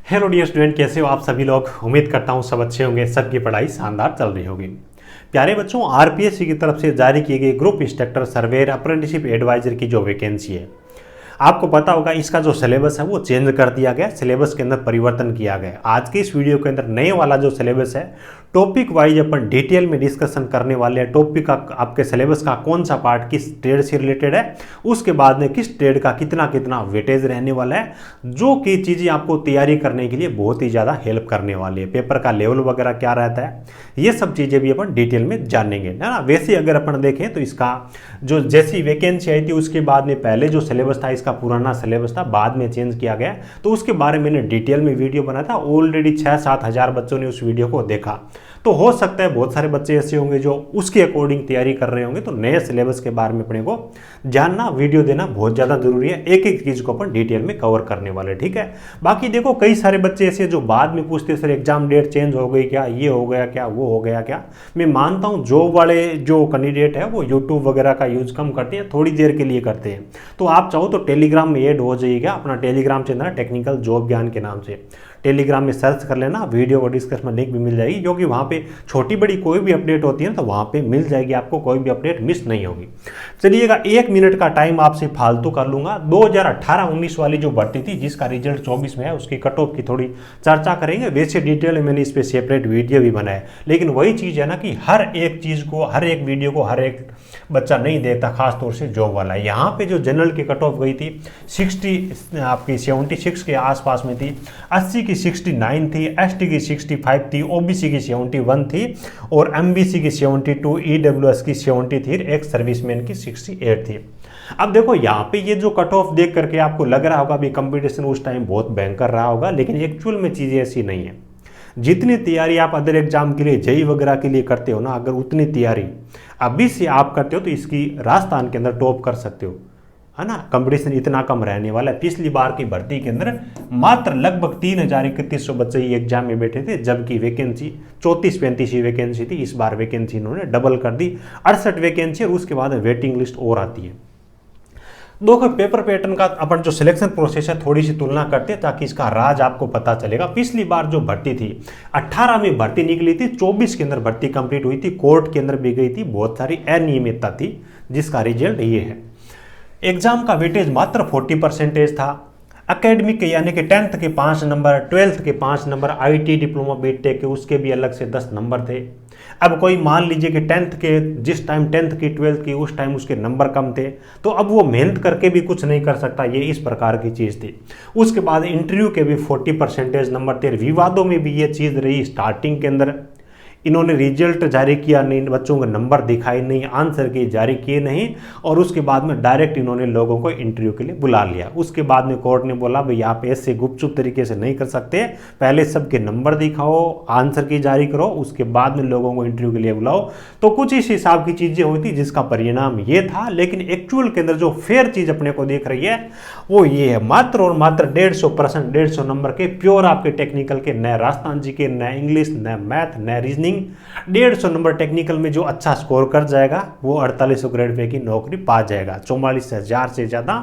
Hello dear student, कैसे हो आप सभी लोग। उम्मीद करता हूँ सब अच्छे होंगे, सबकी पढ़ाई शानदार चल रही होगी। प्यारे बच्चों, आरपीएससी की तरफ से जारी की गई group instructor surveyor apprenticeship adviser की जो वैकेंसी है, आपको पता होगा इसका जो सिलेबस है वो चेंज कर दिया गया, सिलेबस के अंदर परिवर्तन किया गया। आज के इस वीडियो के अंदर नए वाला जो सिलेबस है, टॉपिक वाइज अपन डिटेल में डिस्कशन करने वाले हैं। टॉपिक का आपके सिलेबस का कौन सा पार्ट किस ट्रेड से रिलेटेड है, उसके बाद में किस ट्रेड का कितना कितना वेटेज रहने वाला है, जो कि चीज़ें आपको तैयारी करने के लिए बहुत ही ज़्यादा हेल्प करने वाली है। पेपर का लेवल वगैरह क्या रहता है, ये सब चीज़ें भी अपन डिटेल में जानेंगे, है ना। वैसे अगर अपन देखें तो इसका जो जैसी वैकेंसी आई थी उसके बाद में पहले जो सिलेबस था, इसका पुराना सिलेबस था, बाद में चेंज किया गया, तो उसके बारे में मैंने डिटेल में वीडियो बनाया था। ऑलरेडी 6-7 हज़ार बच्चों ने उस वीडियो को देखा। तो हो सकता है बहुत सारे बच्चे ऐसे होंगे जो उसके अकॉर्डिंग तैयारी कर रहे होंगे। तो नए सिलेबस के बारे में अपने को जानना, वीडियो देना बहुत ज़्यादा जरूरी है। एक एक चीज़ को अपन डिटेल में कवर करने वाले, ठीक है। बाकी देखो, कई सारे बच्चे ऐसे जो बाद में पूछते सर एग्जाम डेट चेंज हो गई क्या, ये हो गया क्या, वो हो गया क्या। मैं मानता हूँ जॉब वाले जो कैंडिडेट है वो यूट्यूब वगैरह का यूज कम करते हैं, थोड़ी देर के लिए करते हैं। तो आप चाहो तो टेलीग्राम में ऐड हो जाइएगा। अपना टेलीग्राम चैनल है टेक्निकल जॉब ज्ञान के नाम से, टेलीग्राम में सर्च कर लेना, वीडियो और डिस्क्रिप्शन में लिंक भी मिल जाएगी, क्योंकि वहाँ पे छोटी बड़ी कोई भी अपडेट होती है ना तो वहाँ पे मिल जाएगी, आपको कोई भी अपडेट मिस नहीं होगी। चलिएगा, 1 मिनट का टाइम आपसे फालतू कर लूँगा। 2018-19 वाली जो भर्ती थी जिसका रिजल्ट 24 में है, उसकी कट ऑफ की थोड़ी चर्चा करेंगे। वैसे डिटेल में मैंने इस पर सेपरेट वीडियो भी बनाया, लेकिन वही चीज़ है ना कि हर एक चीज़ को, हर एक वीडियो को हर एक बच्चा नहीं देखता, खासतौर से जॉब वाला। यहाँ पे जो जनरल की कट ऑफ गई थी 60 आपकी 76 के आसपास में थी, 80 की 69 थी, एसटी की 65 थी, ओबीसी की 71 थी और एमबीसी की 72, ईडब्ल्यूएस की 70 थी, एक सर्विसमैन की 68 थी। अब देखो यहाँ पे ये जो कट ऑफ देख करके आपको लग रहा होगा भी कंपटीशन उस टाइम बहुत भयंकर रहा होगा, लेकिन एक्चुअल में चीज़ें ऐसी नहीं है। जितनी तैयारी आप अदर एग्जाम के लिए, जेई वगैरह के लिए करते हो ना, अगर उतनी तैयारी अभी से आप करते हो तो इसकी राजस्थान के अंदर टॉप कर सकते हो, है ना। कंपटीशन इतना कम रहने वाला है। पिछली बार की भर्ती के अंदर मात्र लगभग 3031 बच्चे ही एग्जाम में बैठे थे, जबकि वैकेंसी 34-35 ही वैकेंसी थी। इस बार वैकेंसी इन्होंने डबल कर दी, 68 वैकेंसी, और उसके बाद वेटिंग लिस्ट और आती है। दो पेपर पैटर्न का अपन जो सिलेक्शन प्रोसेस है थोड़ी सी तुलना करते हैं ताकि इसका राज आपको पता चलेगा। पिछली बार जो भर्ती थी 18 में भर्ती निकली थी, 24 के अंदर भर्ती कंप्लीट हुई थी, कोर्ट के अंदर भी गई थी, बहुत सारी अनियमितता थी, जिसका रिजल्ट ये है। एग्जाम का वेटेज मात्र 40% था। एकेडमिक के यानी कि 10th के 5 नंबर, 12th के 5 नंबर, आईटी डिप्लोमा बीटेक के उसके भी अलग से 10 नंबर थे। अब कोई मान लीजिए कि 10th के जिस टाइम 10th की 12th की उस टाइम उसके नंबर कम थे, तो अब वो मेहनत करके भी कुछ नहीं कर सकता, ये इस प्रकार की चीज़ थी। उसके बाद इंटरव्यू के भी 40% नंबर थे। विवादों में भी ये चीज़ रही। स्टार्टिंग के अंदर इन्होंने रिजल्ट जारी किया नहीं, बच्चों को नंबर दिखाए नहीं, आंसर की जारी किए नहीं, और उसके बाद में डायरेक्ट इन्होंने लोगों को इंटरव्यू के लिए बुला लिया। उसके बाद में कोर्ट ने बोला भाई आप ऐसे गुपचुप तरीके से नहीं कर सकते, पहले सबके नंबर दिखाओ, आंसर की जारी करो, उसके बाद में लोगों को इंटरव्यू के लिए बुलाओ। तो कुछ इस हिसाब की चीज़ें हुई थी, जिसका परिणाम ये था। लेकिन एक्चुअल के अंदर जो फेयर चीज़ अपने को देख रही है वो ये है, मात्र और मात्र 150%, 150 नंबर के प्योर आपके टेक्निकल के, न राजस्थान जी के, न इंग्लिश, न मैथ, न रीजनिंग। 150 नंबर टेक्निकल में जो अच्छा स्कोर कर जाएगा वो 4800 ग्रेड पे की नौकरी पा जाएगा। 44,000 से ज़्यादा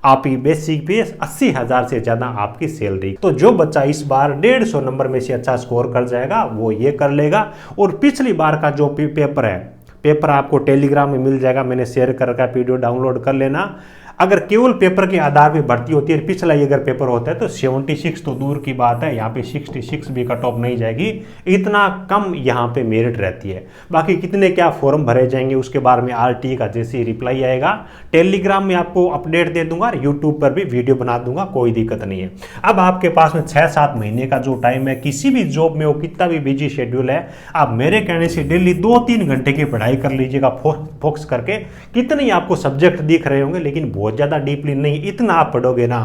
आपकी बेसिक पे, 80,000 से ज़्यादा आपकी सैलरी। तो जो बच्चा इस बार 150 नंबर में से अच्छा स्कोर कर जाएगा वो ये कर लेगा। और पिछली बार का जो पेपर है, पेपर आपको टेलीग्राम में मिल जाएगा, मैंने शेयर कर रखा है, पीडीएफ डाउनलोड कर लेना। अगर केवल पेपर के आधार पर भर्ती होती है, पिछला अगर पेपर होता है तो 76 तो दूर की बात है, यहाँ पे 66 भी कट ऑफ नहीं जाएगी, इतना कम यहाँ पे मेरिट रहती है। बाकी कितने क्या फॉर्म भरे जाएंगे उसके बारे में आरटी का जैसे ही रिप्लाई आएगा टेलीग्राम में आपको अपडेट दे दूंगा, यूट्यूब पर भी वीडियो बना दूंगा, कोई दिक्कत नहीं है। अब आपके पास में 6-7 महीने का जो टाइम है, किसी भी जॉब में हो, कितना भी बिजी शेड्यूल है, आप मेरे कहने से डेली 2-3 घंटे की पढ़ाई कर लीजिएगा फोकस करके। कितने आपको सब्जेक्ट दिख रहे होंगे, लेकिन बहुत ज़्यादा डीपली नहीं, इतना आप पढ़ोगे ना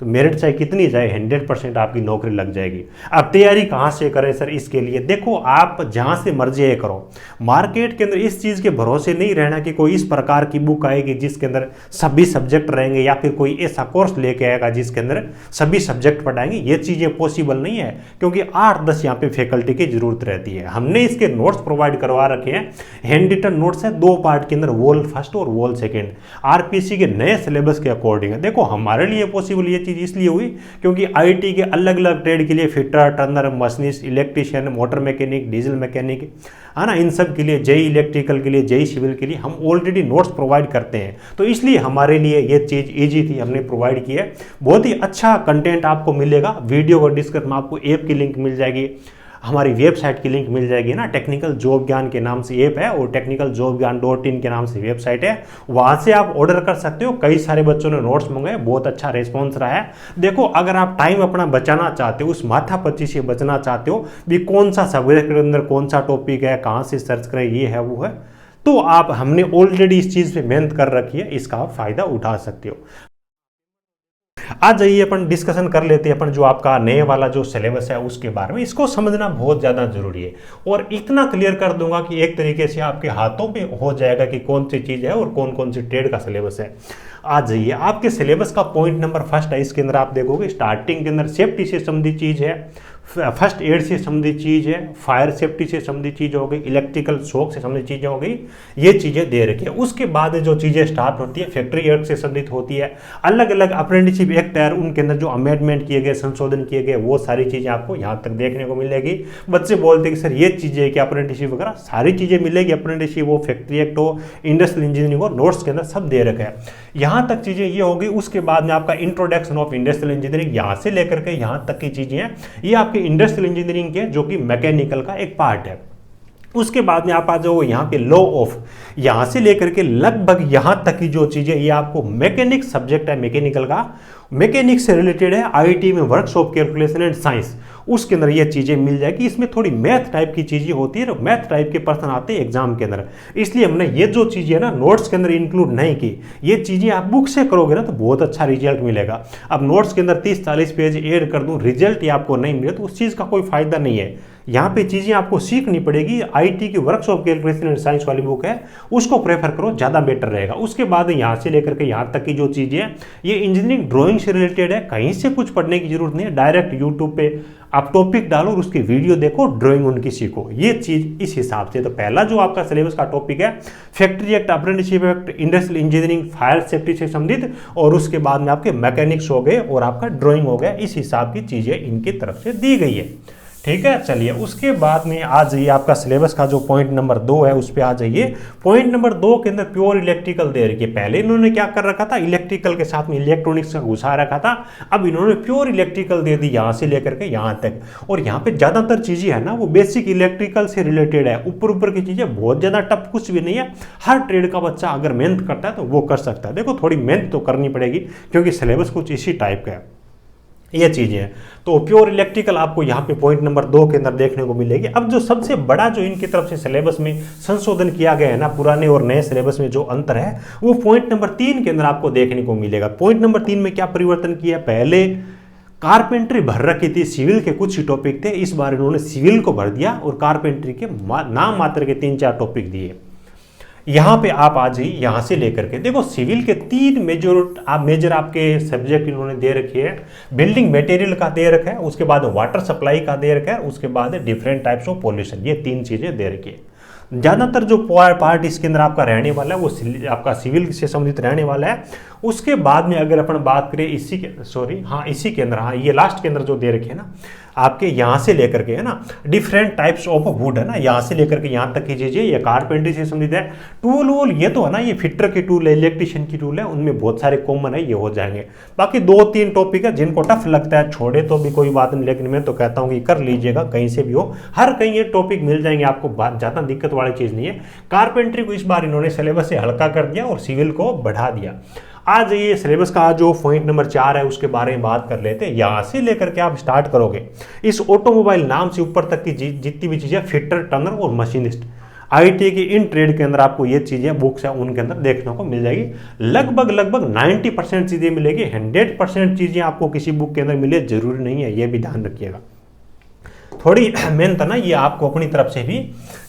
तो मेरिट चाहे कितनी जाए 100% आपकी नौकरी लग जाएगी। अब तैयारी कहाँ से करें सर इसके लिए? देखो, आप जहाँ से मर्जी है करो, मार्केट के अंदर इस चीज़ के भरोसे नहीं रहना कि कोई इस प्रकार की बुक आएगी जिसके अंदर सभी सब्जेक्ट रहेंगे, या फिर कोई ऐसा कोर्स लेके आएगा जिसके अंदर सभी सब्जेक्ट पढ़ाएंगे। ये चीज़ें पॉसिबल नहीं है, क्योंकि 8-10 यहाँ पे फैकल्टी की जरूरत रहती है। हमने इसके नोट्स प्रोवाइड करवा रखे हैं, हैंड रिटन नोट्स है 2 पार्ट के अंदर, वॉल फर्स्ट और वॉल सेकेंड, आरपीसी के नए सिलेबस के अकॉर्डिंग है। देखो, हमारे लिए पॉसिबल ये चीज़ चीज़ इसलिए हुई क्योंकि आईटी के अलग अलग ट्रेड के लिए fitter, Turner, machinist, electrician, motor mechanic, diesel mechanic, है ना, इन सब के लिए, जेई इलेक्ट्रिकल के लिए, जेई सिविल के लिए हम ऑलरेडी नोट्स प्रोवाइड करते हैं। तो इसलिए हमारे लिए ये चीज़ ईजी थी, हमने प्रोवाइड की है। बहुत ही अच्छा कंटेंट आपको मिलेगा। वीडियो को डिस्क्रिप्शन में आपको ऐप की लिंक मिल जाएगी, हमारी वेबसाइट की लिंक मिल जाएगी ना, टेक्निकल जॉब ज्ञान के नाम से ऐप है और टेक्निकल जॉब ज्ञान .in के नाम से वेबसाइट है, वहाँ से आप ऑर्डर कर सकते हो। कई सारे बच्चों ने नोट्स मंगाए, बहुत अच्छा रिस्पॉन्स रहा है। देखो, अगर आप टाइम अपना बचाना चाहते हो, उस माथापच्ची से बचना चाहते हो भी कौन सा सब्जेक्ट के अंदर कौन सा टॉपिक है, कहाँ से सर्च करें, ये है वो है, तो आप, हमने ऑलरेडी इस चीज़ पे मेहनत कर रखी है, इसका आप फायदा उठा सकते हो। आज जाइए अपन डिस्कशन कर लेते हैं अपन जो आपका नए वाला जो सिलेबस है उसके बारे में। इसको समझना बहुत ज़्यादा जरूरी है और इतना क्लियर कर दूंगा कि एक तरीके से आपके हाथों पे हो जाएगा कि कौन सी चीज़ है और कौन कौन सी ट्रेड का सिलेबस है। आज जाइए, आपके सिलेबस का पॉइंट नंबर फर्स्ट है, इसके अंदर आप देखोगे स्टार्टिंग के अंदर सेफ्टी से संबंधित चीज़ है, फर्स्ट एड से संबंधित चीज़ है, फायर सेफ्टी से संबंधित चीज़ हो गई, इलेक्ट्रिकल शॉक से संबंधित चीज़ें हो गई, ये चीज़ें दे रखी है। उसके बाद जो चीज़ें स्टार्ट होती है फैक्ट्री एक्ट से संबंधित होती है, अलग अलग अप्रेंटिसशिप एक्ट है उनके अंदर जो अमेंडमेंट किए गए, संशोधन किए गए, वो सारी चीज़ें आपको यहाँ तक देखने को मिलेगी। बच्चे बोलते हैं कि सर ये चीज़ें कि अप्रेंटिसशिप वगैरह सारी चीज़ें मिलेगी, अप्रेंटिसशिप हो, फैक्ट्री एक्ट हो, इंडस्ट्रियल इंजीनियरिंग हो, नोट्स के अंदर सब दे रखा है। यहाँ तक चीज़ें ये होगी। उसके बाद में आपका इंट्रोडक्शन ऑफ इंडस्ट्रियल इंजीनियरिंग, यहाँ से लेकर के यहाँ तक की चीज़ें हैं, ये आपके इंडस्ट्रियल इंजीनियरिंग के जो कि मैकेनिकल का एक पार्ट है। उसके बाद में आप आ जाओ यहाँ पे लॉ ऑफ, यहाँ से लेकर के लगभग यहाँ तक की जो चीज़ें, ये आपको मैकेनिक सब्जेक्ट है, मैकेनिकल का, मैकेनिक से रिलेटेड है, आईटी में works of calculation and science, उसके अंदर ये चीज़ें मिल जाएगी। इसमें थोड़ी मैथ टाइप की चीज़ें होती है, मैथ टाइप के पर्सन आते हैं एग्जाम के अंदर, इसलिए हमने ये जो चीज़ें है ना नोट्स के अंदर इंक्लूड नहीं की। ये चीज़ें आप बुक से करोगे ना तो बहुत अच्छा रिजल्ट मिलेगा। अब नोट्स के अंदर 30-40 पेज ऐड कर दूँ, रिजल्ट ही आपको नहीं मिले तो उस चीज़ का कोई फायदा नहीं है। यहाँ पे चीज़ें आपको सीखनी पड़ेगी। आईटी की works of calculation and science वाली बुक है, उसको प्रेफर करो, ज़्यादा बेटर रहेगा। उसके बाद यहाँ से लेकर के यहाँ तक की जो चीज़ें हैं ये इंजीनियरिंग ड्राइंग से रिलेटेड है, कहीं से कुछ पढ़ने की जरूरत नहीं है, डायरेक्ट यूट्यूब पे आप टॉपिक डालो और उसकी वीडियो देखो, ड्राइंग उनकी सीखो, ये चीज़ इस हिसाब से। तो पहला जो आपका सिलेबस का टॉपिक है factory act, apprenticeship act, industrial engineering, fire safety से संबंधित, और उसके बाद में आपके मैकेनिक्स हो गए और आपका ड्राइंग हो गया। इस हिसाब की चीज़ें इनकी तरफ से दी गई है, ठीक है। चलिए, उसके बाद में आ जाइए आपका सिलेबस का जो पॉइंट नंबर 2 है उस पर आ जाइए। पॉइंट नंबर 2 के अंदर प्योर इलेक्ट्रिकल दे रखी है। पहले इन्होंने क्या कर रखा था, इलेक्ट्रिकल के साथ में इलेक्ट्रॉनिक्स का घुसा रखा था, अब इन्होंने प्योर इलेक्ट्रिकल दे दी यहाँ से लेकर के यहाँ तक। और यहाँ पे ज़्यादातर चीज़ें है ना वो बेसिक इलेक्ट्रिकल से रिलेटेड है, ऊपर की चीज़ें, बहुत ज़्यादा टफ कुछ भी नहीं है। हर ट्रेड का बच्चा अगर मेहनत करता है तो वो कर सकता है। देखो, थोड़ी मेहनत तो करनी पड़ेगी क्योंकि सिलेबस कुछ इसी टाइप का है, ये चीज़ें हैं। तो प्योर इलेक्ट्रिकल आपको यहाँ पे पॉइंट नंबर 2 के अंदर देखने को मिलेगी। अब जो सबसे बड़ा जो इनकी तरफ से सिलेबस में संशोधन किया गया है ना, पुराने और नए सिलेबस में जो अंतर है वो पॉइंट नंबर 3 के अंदर आपको देखने को मिलेगा। पॉइंट नंबर 3 में क्या परिवर्तन किया, पहले कारपेंट्री भर रखी थी, सिविल के कुछ ही टॉपिक थे, इस बार इन्होंने सिविल को भर दिया और कारपेंट्री के नाम मात्र के 3-4 टॉपिक दिए। यहाँ पे आप आ जाइए, यहाँ से लेकर के देखो सिविल के 3 मेजर आपके सब्जेक्ट इन्होंने दे रखे हैं। बिल्डिंग मटेरियल का दे रखा है, उसके बाद वाटर सप्लाई का दे रखा है, उसके बाद डिफरेंट टाइप्स ऑफ पॉल्यूशन, ये 3 चीज़ें दे रखी है। ज़्यादातर जो पार्ट इसके अंदर आपका रहने वाला है वो आपका सिविल से संबंधित रहने वाला है। उसके बाद में अगर अपन बात करें इसी के अंदर, हाँ ये लास्ट के अंदर जो दे रखे है ना आपके, यहाँ से लेकर के है ना डिफरेंट टाइप्स ऑफ वुड है ना, यहाँ से लेकर के यहाँ तक की चीज़ें, ये कारपेंट्री से संबंधित है। टूल वूल ये तो है ना, ये फिटर की टूल है, इलेक्ट्रिशियन की टूल है, उनमें बहुत सारे कॉमन है, ये हो जाएंगे। बाकी 2-3 टॉपिक है जिनको टफ लगता है छोड़े तो भी कोई बात नहीं, लेकिन मैं तो कहता हूँ कि कर लीजिएगा, कहीं से भी हो, हर कहीं ये टॉपिक मिल जाएंगे आपको, ज़्यादा दिक्कत वाली चीज़ नहीं है। कारपेंट्री को इस बार इन्होंने सिलेबस से हल्का कर दिया और सिविल को बढ़ा दिया। आज ये सिलेबस का जो पॉइंट नंबर 4 है उसके बारे में बात कर लेते हैं। यहाँ से लेकर के आप स्टार्ट करोगे, इस ऑटोमोबाइल नाम से ऊपर तक की जितनी भी चीज़ें, फिटर, टर्नर और मशीनिस्ट, आईटी की इन ट्रेड के अंदर आपको ये चीज़ें बुक्स है उनके अंदर देखने को मिल जाएगी। लगभग 90% चीज़ें मिलेगी, 100% चीज़ें आपको किसी बुक के अंदर मिले जरूरी नहीं है, ये भी ध्यान रखिएगा। थोड़ी मेहनत है ना ये आपको अपनी तरफ से भी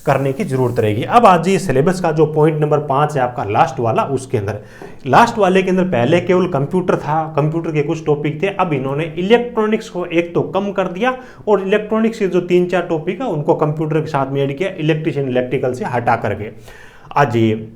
करने की जरूरत रहेगी। अब आज ये सिलेबस का जो पॉइंट नंबर 5 है आपका लास्ट वाला, उसके अंदर लास्ट वाले के अंदर पहले केवल कंप्यूटर था, कंप्यूटर के कुछ टॉपिक थे, अब इन्होंने इलेक्ट्रॉनिक्स को एक तो कम कर दिया और इलेक्ट्रॉनिक्स के जो 3-4 टॉपिक है उनको कंप्यूटर के साथ में ऐड किया, इलेक्ट्रिशियन इलेक्ट्रिकल से हटा करके। आज ये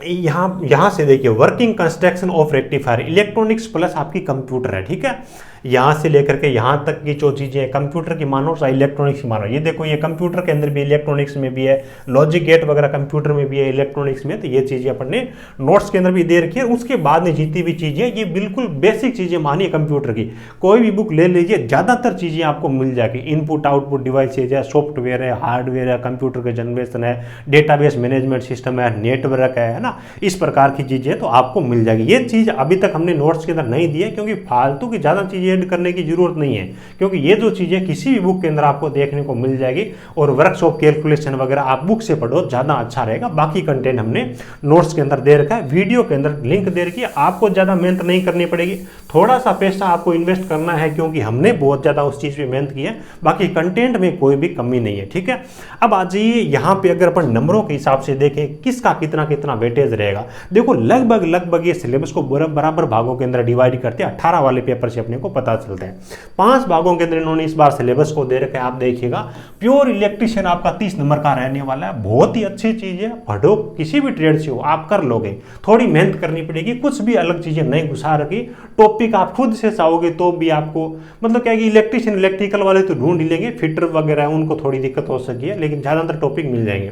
यहाँ से देखिए, working construction of rectifier, electronics plus आपकी कंप्यूटर है, ठीक है। यहाँ से लेकर के यहाँ तक की जो चीज़ें हैं कंप्यूटर की मानो चाहे इलेक्ट्रॉनिक्स की मानो, ये देखो ये कंप्यूटर के अंदर भी इलेक्ट्रॉनिक्स में भी है, लॉजिक गेट वगैरह कंप्यूटर में भी है, इलेक्ट्रॉनिक्स में, तो ये चीज़ें अपन ने नोट्स के अंदर भी दे रखी है। उसके बाद में जितनी भी चीज़ें ये बिल्कुल बेसिक चीज़ें मानिए कंप्यूटर की, कोई भी बुक ले लीजिए, ज़्यादातर चीज़ें आपको मिल जाएगी। इनपुट आउटपुट डिवाइसेज है, सॉफ्टवेयर है, हार्डवेयर है, कंप्यूटर के जनरेशन है, डेटाबेस मैनेजमेंट सिस्टम है, नेटवर्क है ना, इस प्रकार की चीज़ें तो आपको मिल जाएगी। ये चीज़ अभी तक हमने नोट्स के अंदर नहीं दी है, क्योंकि फालतू की ज़्यादा चीज़ें ऐड करने की जरूरत नहीं है, क्योंकि ये जो चीज़ें किसी भी बुक के अंदर आपको देखने को मिल जाएगी। और वर्कशॉप कैलकुलेशन वगैरह आप बुक से पढ़ो, ज़्यादा अच्छा रहेगा। बाकी कंटेंट हमने नोट्स के अंदर दे रखा है, वीडियो के अंदर लिंक दे रखी है, आपको ज़्यादा मेहनत नहीं करनी पड़ेगी, थोड़ा सा पैसा आपको इन्वेस्ट करना है, क्योंकि हमने बहुत ज़्यादा उस चीज़ पर मेहनत की है। बाकी कंटेंट में कोई भी कमी नहीं है, ठीक है। अब आ जाइए यहाँ पे, अगर अपन नंबरों के हिसाब से देखें किसका कितना कितना वेटेज रहेगा, देखो लगभग ये सिलेबस को बराबर भागों के अंदर डिवाइड करते हैं। 18 वाले पेपर से अपने को पता चलता है। 5 भागों के अंदर इन्होंने इस बार सिलेबस को दे रखा है। आप देखिएगा, प्योर इलेक्ट्रिशियन आपका 30 नंबर का रहने वाला है। बहुत ही अच्छी चीज है, पढ़ो, किसी भी ट्रेड से हो आप कर लोगे, थोड़ी मेहनत करनी पड़ेगी, कुछ भी अलग चीजें नहीं घुसा रखी। टॉपिक आप खुद से चाहोगे तो भी आपको, मतलब क्या है कि इलेक्ट्रिशियन इलेक्ट्रिकल वाले तो ढूंढ ही लेंगे, फिटर वगैरह उनको थोड़ी दिक्कत हो सकी है, लेकिन ज्यादातर टॉपिक मिल जाएंगे।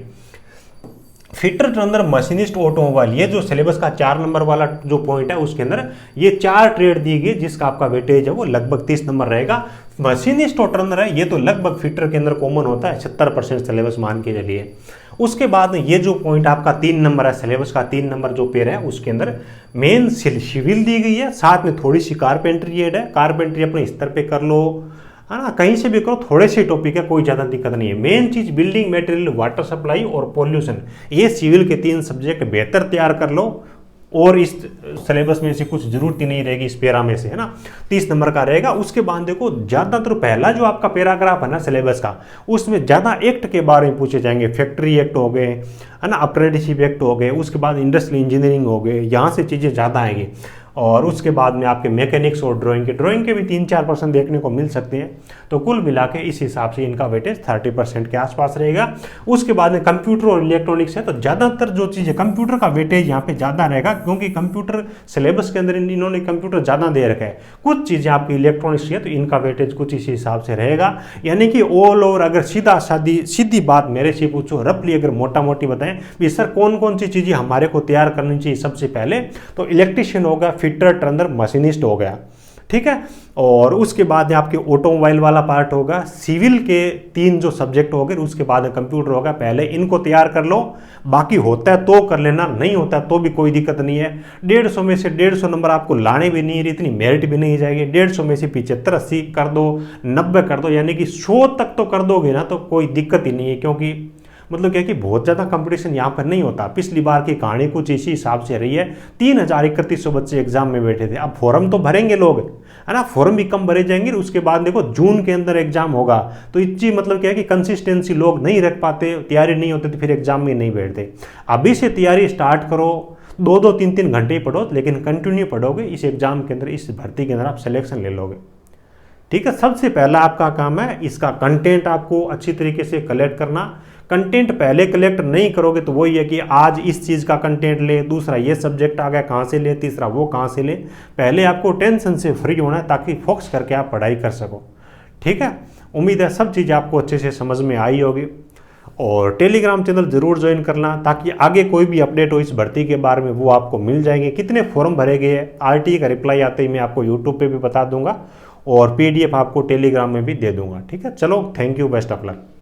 फिटर टर्नर, मशीनिस्ट, ऑटोमोबाइल, ये जो सिलेबस का 4 नंबर वाला जो पॉइंट है उसके अंदर ये 4 ट्रेड दी गई, जिसका आपका वेटेज है वो लगभग 30 नंबर रहेगा। मशीनिस्ट और टर्नर है, ये तो लगभग फिटर के अंदर कॉमन होता है, 70% सिलेबस मान के चलिए। उसके बाद ये जो पॉइंट आपका 3 नंबर है, सिलेबस का 3 नंबर जो पेयर है उसके अंदर मेन सिविल दी गई है, साथ में थोड़ी सी कारपेंट्री एड है। कारपेंट्री अपने स्तर पे कर लो, है ना, कहीं से भी करो, थोड़े से टॉपिक है, कोई ज़्यादा दिक्कत नहीं है। मेन चीज़ बिल्डिंग मटेरियल, वाटर सप्लाई और पॉल्यूशन, ये सिविल के 3 सब्जेक्ट बेहतर तैयार कर लो, और इस सिलेबस में से कुछ जरूरत ही नहीं रहेगी इस पेरा में से, है ना। 30 नंबर का रहेगा। उसके बाद देखो ज़्यादातर पहला जो आपका पैराग्राफ है ना सिलेबस का, उसमें ज़्यादा एक्ट के बारे में पूछे जाएंगे। फैक्ट्री एक्ट हो गए, है ना, अप्रेंटिसशिप एक्ट हो गए, उसके बाद इंडस्ट्रियल इंजीनियरिंग हो गए, यहाँ से चीज़ें ज़्यादा आएंगी। और उसके बाद में आपके मैकेनिक्स और ड्राइंग के भी 3-4% देखने को मिल सकते हैं। तो कुल मिला के इस हिसाब से इनका वेटेज 30% के आसपास रहेगा। उसके बाद में कंप्यूटर और इलेक्ट्रॉनिक्स है, तो ज़्यादातर जो चीज़ है कंप्यूटर का वेटेज यहाँ पे ज़्यादा रहेगा, क्योंकि कंप्यूटर सिलेबस के अंदर इन्होंने कंप्यूटर ज़्यादा दे रखा है। कुछ चीज़ें आपकी इलेक्ट्रॉनिक्स है तो इनका वेटेज कुछ इसी हिसाब से रहेगा। यानी कि ऑल ओवर अगर सीधी बात मेरे से पूछो, रफली अगर मोटा मोटी बताएं भी सर कौन कौन सी चीज़ें हमारे को तैयार करनी चाहिए, सबसे पहले तो इलेक्ट्रिशियन होगा, फिटर, टर्नर, मशीनिस्ट हो गया, ठीक है। और उसके बाद आपके ऑटोमोबाइल वाला पार्ट होगा, सिविल के 3 जो सब्जेक्ट हो गए, उसके बाद कंप्यूटर होगा। पहले इनको तैयार कर लो, बाकी होता है तो कर लेना, नहीं होता है तो भी कोई दिक्कत नहीं है। 150 में से 150 नंबर आपको लाने भी नहीं, इतनी मेरिट भी नहीं जाएगी। 150 में से 75-80 कर दो, 90 कर दो, यानी कि 100 तक तो कर दोगे ना तो कोई दिक्कत ही नहीं है, क्योंकि मतलब क्या कि बहुत ज़्यादा कंपटीशन यहाँ पर नहीं होता। पिछली बार की कहानी कुछ इसी हिसाब से रही है, 3031 बच्चे एग्जाम में बैठे थे। अब फॉर्म तो भरेंगे लोग, है ना, फॉर्म भी कम भरे जाएंगे। उसके बाद देखो जून के अंदर एग्जाम होगा, तो इतनी मतलब क्या है कि कंसिस्टेंसी लोग नहीं रख पाते, तैयारी नहीं होती तो फिर एग्जाम में नहीं बैठते। अभी से तैयारी स्टार्ट करो, 2-2, 3-3 घंटे ही पढ़ो, लेकिन कंटिन्यू पढ़ोगे, इस एग्जाम के अंदर, इस भर्ती के अंदर आप सिलेक्शन ले लोगे, ठीक है। सबसे पहला आपका काम है इसका कंटेंट आपको अच्छी तरीके से कलेक्ट करना। कंटेंट पहले कलेक्ट नहीं करोगे तो वही है कि आज इस चीज़ का कंटेंट ले, दूसरा ये सब्जेक्ट आ गया कहाँ से ले, तीसरा वो कहाँ से ले। पहले आपको टेंशन से फ्री होना है ताकि फोकस करके आप पढ़ाई कर सको, ठीक है। उम्मीद है सब चीज़ आपको अच्छे से समझ में आई होगी। और टेलीग्राम चैनल जरूर ज्वाइन करना, ताकि आगे कोई भी अपडेट हो इस भर्ती के बारे में वो आपको मिल जाएंगे। कितने फॉर्म भरे गए, RTE का रिप्लाई आते ही मैं आपको यूट्यूब पे भी बता दूंगा, और PDF आपको टेलीग्राम में भी दे दूंगा, ठीक है। चलो, thank you, best of luck.